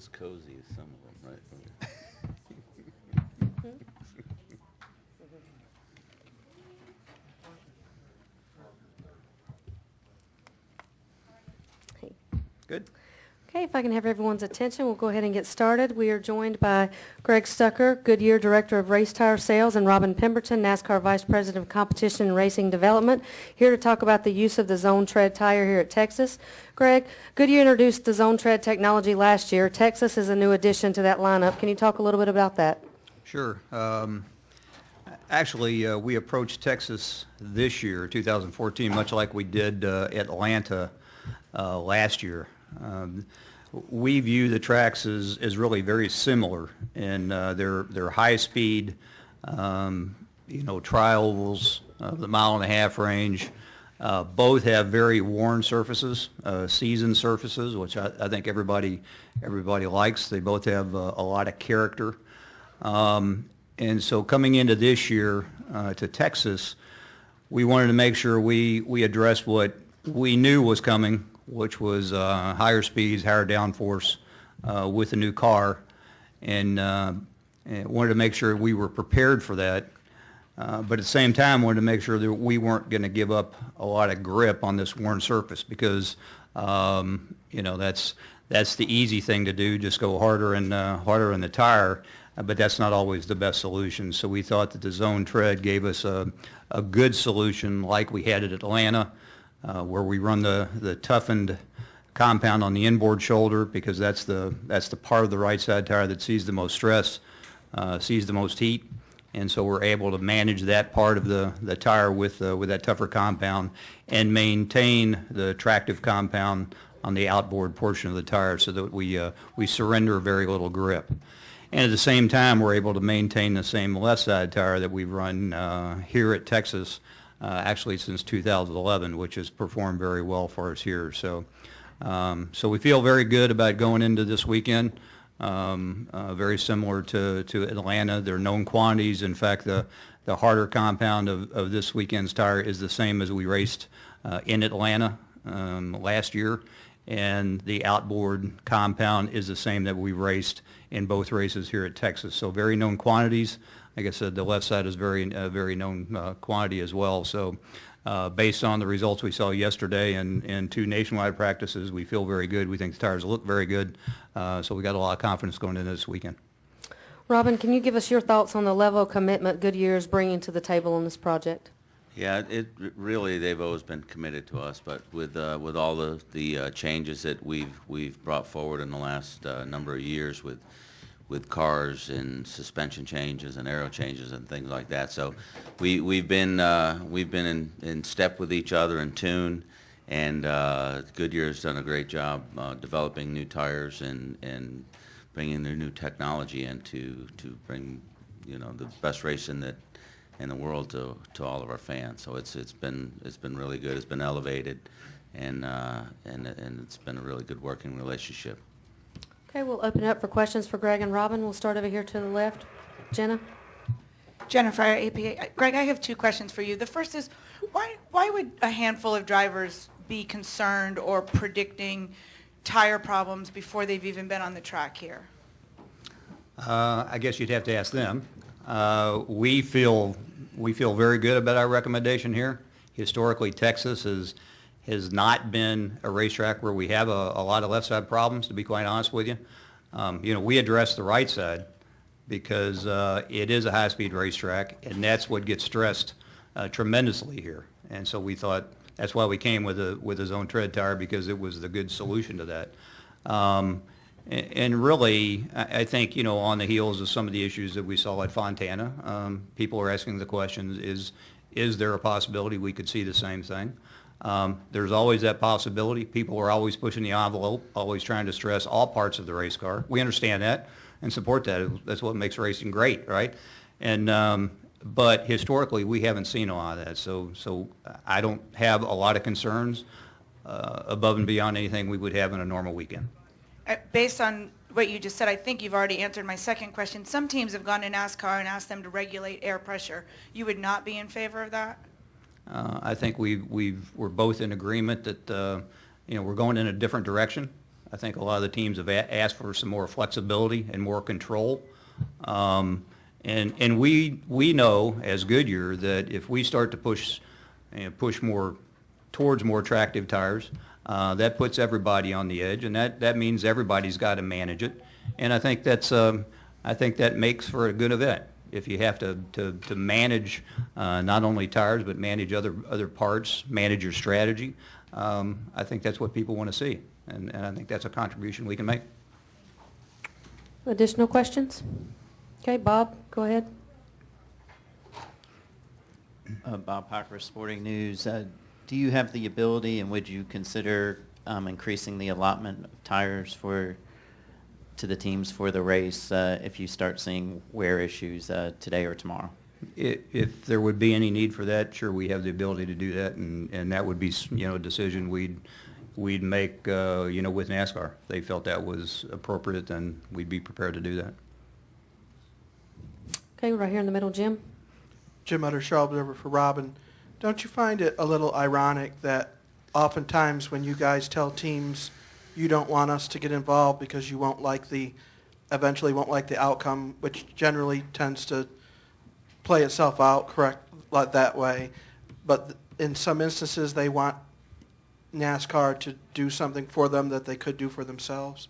as cozy as some of them, right? Good. Okay, if I can have everyone's attention, we'll go ahead and get started. We are joined by Greg Stucker, Goodyear Director of Race Tire Sales, and Robin Pemberton, NASCAR Vice President of Competition and Racing Development, here to talk about the use of the Zone Tread tire here at Texas. Greg, Goodyear introduced the Zone Tread technology last year. Texas is a new addition to that lineup. Can you talk a little bit about that? Sure. Actually, we approached Texas this year, 2014, much like we did Atlanta last year. We view the tracks as really very similar in their high speed, trials, the mile-and-a-half range. Both have very worn surfaces, seasoned surfaces, which I think everybody likes. They both have a lot of character. And so coming into this year to Texas, we wanted to make sure we addressed what we knew was coming, which was higher speeds, higher downforce with a new car, and wanted to make sure we were prepared for that. But at the same time, wanted to make sure that we weren't going to give up a lot of grip on this worn surface because, that's the easy thing to do, just go harder and harder in the tire, but that's not always the best solution. So we thought that the Zone Tread gave us a good solution like we had at Atlanta, where we run the toughened compound on the inboard shoulder because that's the part of the right side tire that sees the most stress, sees the most heat, and so we're able to manage that part of the tire with that tougher compound and maintain the tractive compound on the outboard portion of the tire so that we surrender very little grip. And at the same time, we're able to maintain the same left side tire that we've run here at Texas actually since 2011, which has performed very well for us here. So we feel very good about going into this weekend. Very similar to Atlanta. They're known quantities. In fact, the harder compound of this weekend's tire is the same as we raced in Atlanta last year. And the outboard compound is the same that we raced in both races here at Texas. So very known quantities. Like I said, the left side is very known quantity as well. So based on the results we saw yesterday and two nationwide practices, we feel very good. We think the tires look very good. So we got a lot of confidence going into this weekend. Robin, can you give us your thoughts on the level of commitment Goodyear is bringing to the table on this project? Yeah, it really, they've always been committed to us, but with all the changes that we've brought forward in the last number of years with cars and suspension changes and aero changes and things like that. So we've been in step with each other, in tune, and Goodyear's done a great job developing new tires and bringing their new technology in to bring the best racing in the world to all of our fans. So it's been really good. It's been elevated, and it's been a really good working relationship. Okay, we'll open it up for questions for Greg and Robin. We'll start over here to the left. Jenna? Jennifer, APA. Greg, I have two questions for you. The first is, why would a handful of drivers be concerned or predicting tire problems before they've even been on the track here? I guess you'd have to ask them. We feel very good about our recommendation here. Historically, Texas has not been a racetrack where we have a lot of left side problems, to be quite honest with you. We address the right side because it is a high-speed racetrack, and that's what gets stressed tremendously here. And so we thought that's why we came with a Zone Tread tire, because it was the good solution to that. And really, I think, on the heels of some of the issues that we saw at Fontana, people are asking the question, is there a possibility we could see the same thing? There's always that possibility. People are always pushing the envelope, always trying to stress all parts of the race car. We understand that and support that. That's what makes racing great, right? And but historically, we haven't seen a lot of that. So I don't have a lot of concerns above and beyond anything we would have in a normal weekend. Based on what you just said, I think you've already answered my second question. Some teams have gone to NASCAR and asked them to regulate air pressure. You would not be in favor of that? I think we're both in agreement that we're going in a different direction. I think a lot of the teams have asked for some more flexibility and more control. And we know as Goodyear that if we start to push more towards more attractive tires, that puts everybody on the edge, and that means everybody's got to manage it. And I think that makes for a good event. If you have to manage not only tires but manage other parts, manage your strategy, I think that's what people want to see, and I think that's a contribution we can make. Additional questions? Okay, Bob, go ahead. Bob Packer, Sporting News. Do you have the ability, and would you consider increasing the allotment of tires to the teams for the race if you start seeing wear issues today or tomorrow? If there would be any need for that, sure, we have the ability to do that, and that would be, a decision we'd make, with NASCAR. If they felt that was appropriate, then we'd be prepared to do that. Okay, right here in the middle, Jim. Jim Utter, Shaw Observer for Robin. Don't you find it a little ironic that oftentimes when you guys tell teams you don't want us to get involved because you eventually won't like the outcome, which generally tends to play itself out correct like that way, but in some instances they want NASCAR to do something for them that they could do for themselves?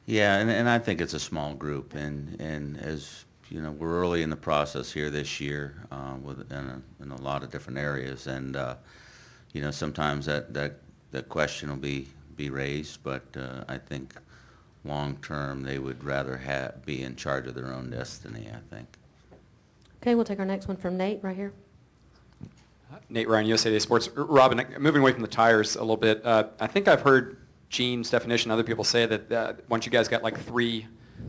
Yeah, and I think it's a small group, and as we're early in the process here this year in a lot of different areas, and sometimes that question will be raised, but I think long term they would rather be in charge of their own destiny, I think. Okay, we'll take our next one from Nate, right here. Nate Ryan, USA Today Sports. Robin, moving away from the tires a little bit, I think I've heard Gene's definition, other people say that once you guys got like 3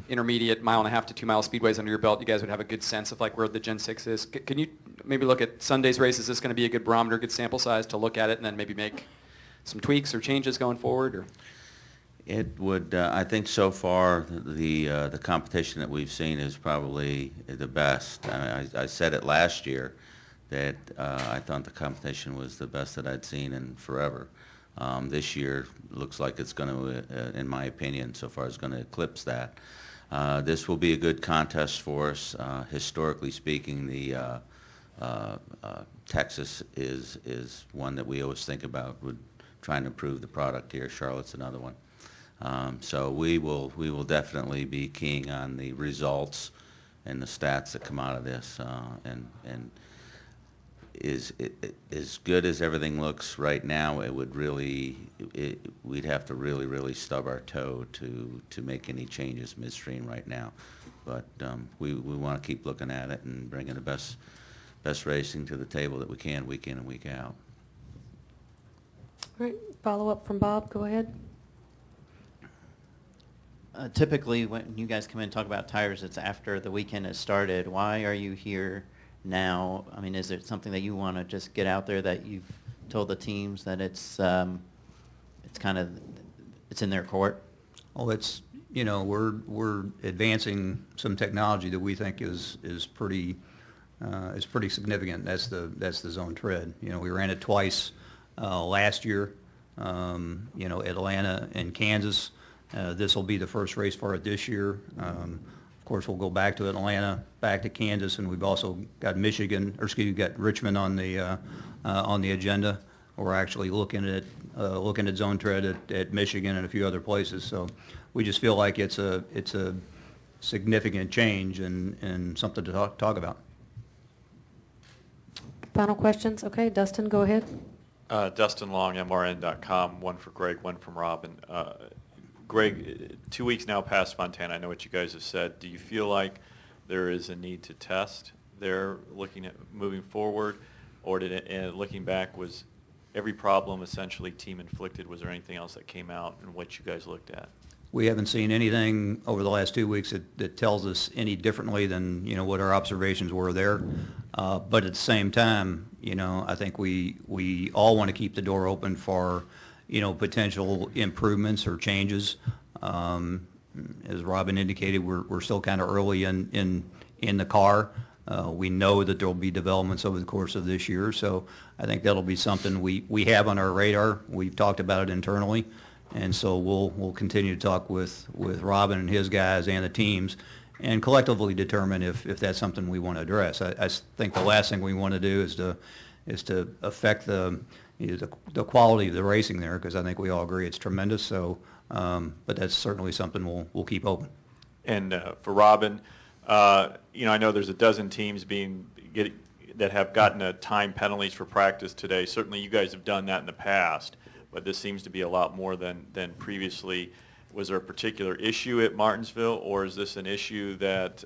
intermediate 1.5 to 2 mile speedways under your belt, you guys would have a good sense of like where the Gen 6 is. Can you maybe look at Sunday's race? Is this going to be a good barometer, good sample size to look at it and then maybe make some tweaks or changes going forward? Or? It would, I think so far, the competition that we've seen is probably the best. I said it last year that I thought the competition was the best that I'd seen in forever. This year looks like it's going to, in my opinion, so far is going to eclipse that. This will be a good contest for us. Historically speaking, the Texas is one that we always think about with trying to improve the product here. Charlotte's another one. So we will definitely be keying on the results and the stats that come out of this, and as good as everything looks right now, we'd have to really stub our toe to make any changes midstream right now. But we want to keep looking at it and bringing the best racing to the table that we can week in and week out. All right, follow up from Bob, go ahead. Typically, when you guys come in and talk about tires, it's after the weekend has started. Why are you here now? I mean, is it something that you want to just get out there that you've told the teams that it's in their court? Oh, it's, we're advancing some technology that we think is pretty significant. That's the zone tread. We ran it twice last year. Atlanta and Kansas. This will be the first race for it this year. Of course, we'll go back to Atlanta, back to Kansas, and we've also got got Richmond on the agenda. We're actually looking at zone tread at Michigan and a few other places. So we just feel like it's a significant change and something to talk about. Final questions? Okay, Dustin, go ahead. Dustin Long, MRN.com, one for Greg, one from Robin. Greg, 2 weeks now past Fontana, I know what you guys have said. Do you feel like there is a need to test there looking at moving forward? Or looking back, was every problem essentially team inflicted? Was there anything else that came out in what you guys looked at? We haven't seen anything over the last 2 weeks that tells us any differently than, what our observations were there. But at the same time, I think we all want to keep the door open for, potential improvements or changes. As Robin indicated, we're still kind of early in the car. We know that there will be developments over the course of this year, so I think that'll be something we have on our radar. We've talked about it internally, And so we'll continue to talk with Robin and his guys and the teams and collectively determine if that's something we want to address. I think the last thing we want to do is to affect the quality of the racing there, because I think we all agree it's tremendous. So, but that's certainly something we'll keep open. And for Robin, I know there's a dozen teams that have gotten time penalties for practice today. Certainly you guys have done that in the past, but this seems to be a lot more than previously. Was there a particular issue at Martinsville, or is this an issue that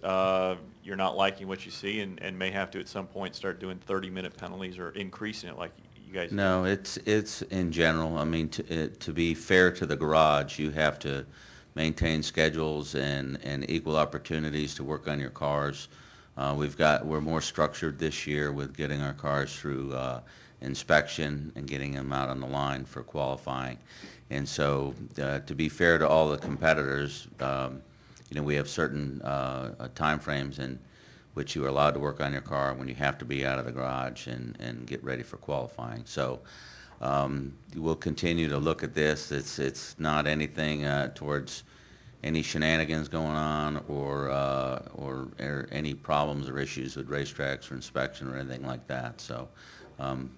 you're not liking what you see and may have to at some point start doing 30-minute penalties or increasing it like you guys No, it's in general. I mean, to be fair to the garage, you have to maintain schedules and equal opportunities to work on your cars. We're more structured this year with getting our cars through inspection and getting them out on the line for qualifying. And so, to be fair to all the competitors, we have certain time frames in which you are allowed to work on your car when you have to be out of the garage and get ready for qualifying. So we'll continue to look at this. It's not anything towards any shenanigans going on or any problems or issues with racetracks or inspection or anything like that. So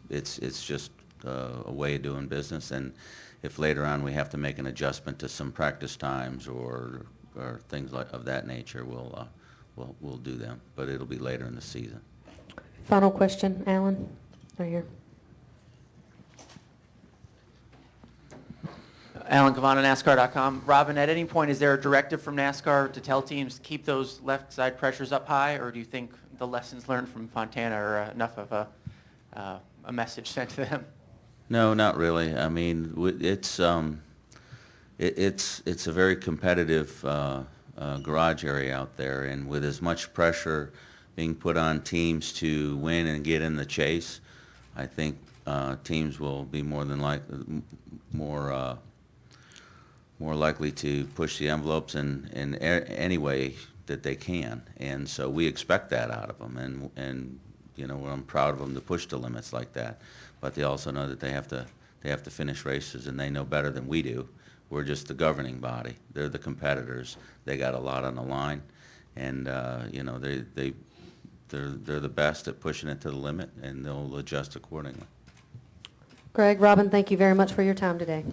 it's just a way of doing business. And if later on we have to make an adjustment to some practice times or things of that nature, we'll do them, but it'll be later in the season. Final question, Alan, right here. Alan Cavana, NASCAR.com. Robin, at any point, is there a directive from NASCAR to tell teams keep those left side pressures up high, or do you think the lessons learned from Fontana are enough of a message sent to them? No, not really. I mean, it's a very competitive garage area out there, and with as much pressure being put on teams to win and get in the chase, I think teams will be more likely to push the envelopes in any way that they can, and so we expect that out of them, and I'm proud of them to push the limits like that, but they also know that they have to finish races, and they know better than we do. We're just the governing body. They're the competitors. They got a lot on the line, and they're the best at pushing it to the limit, and they'll adjust accordingly. Greg, Robin, thank you very much for your time today.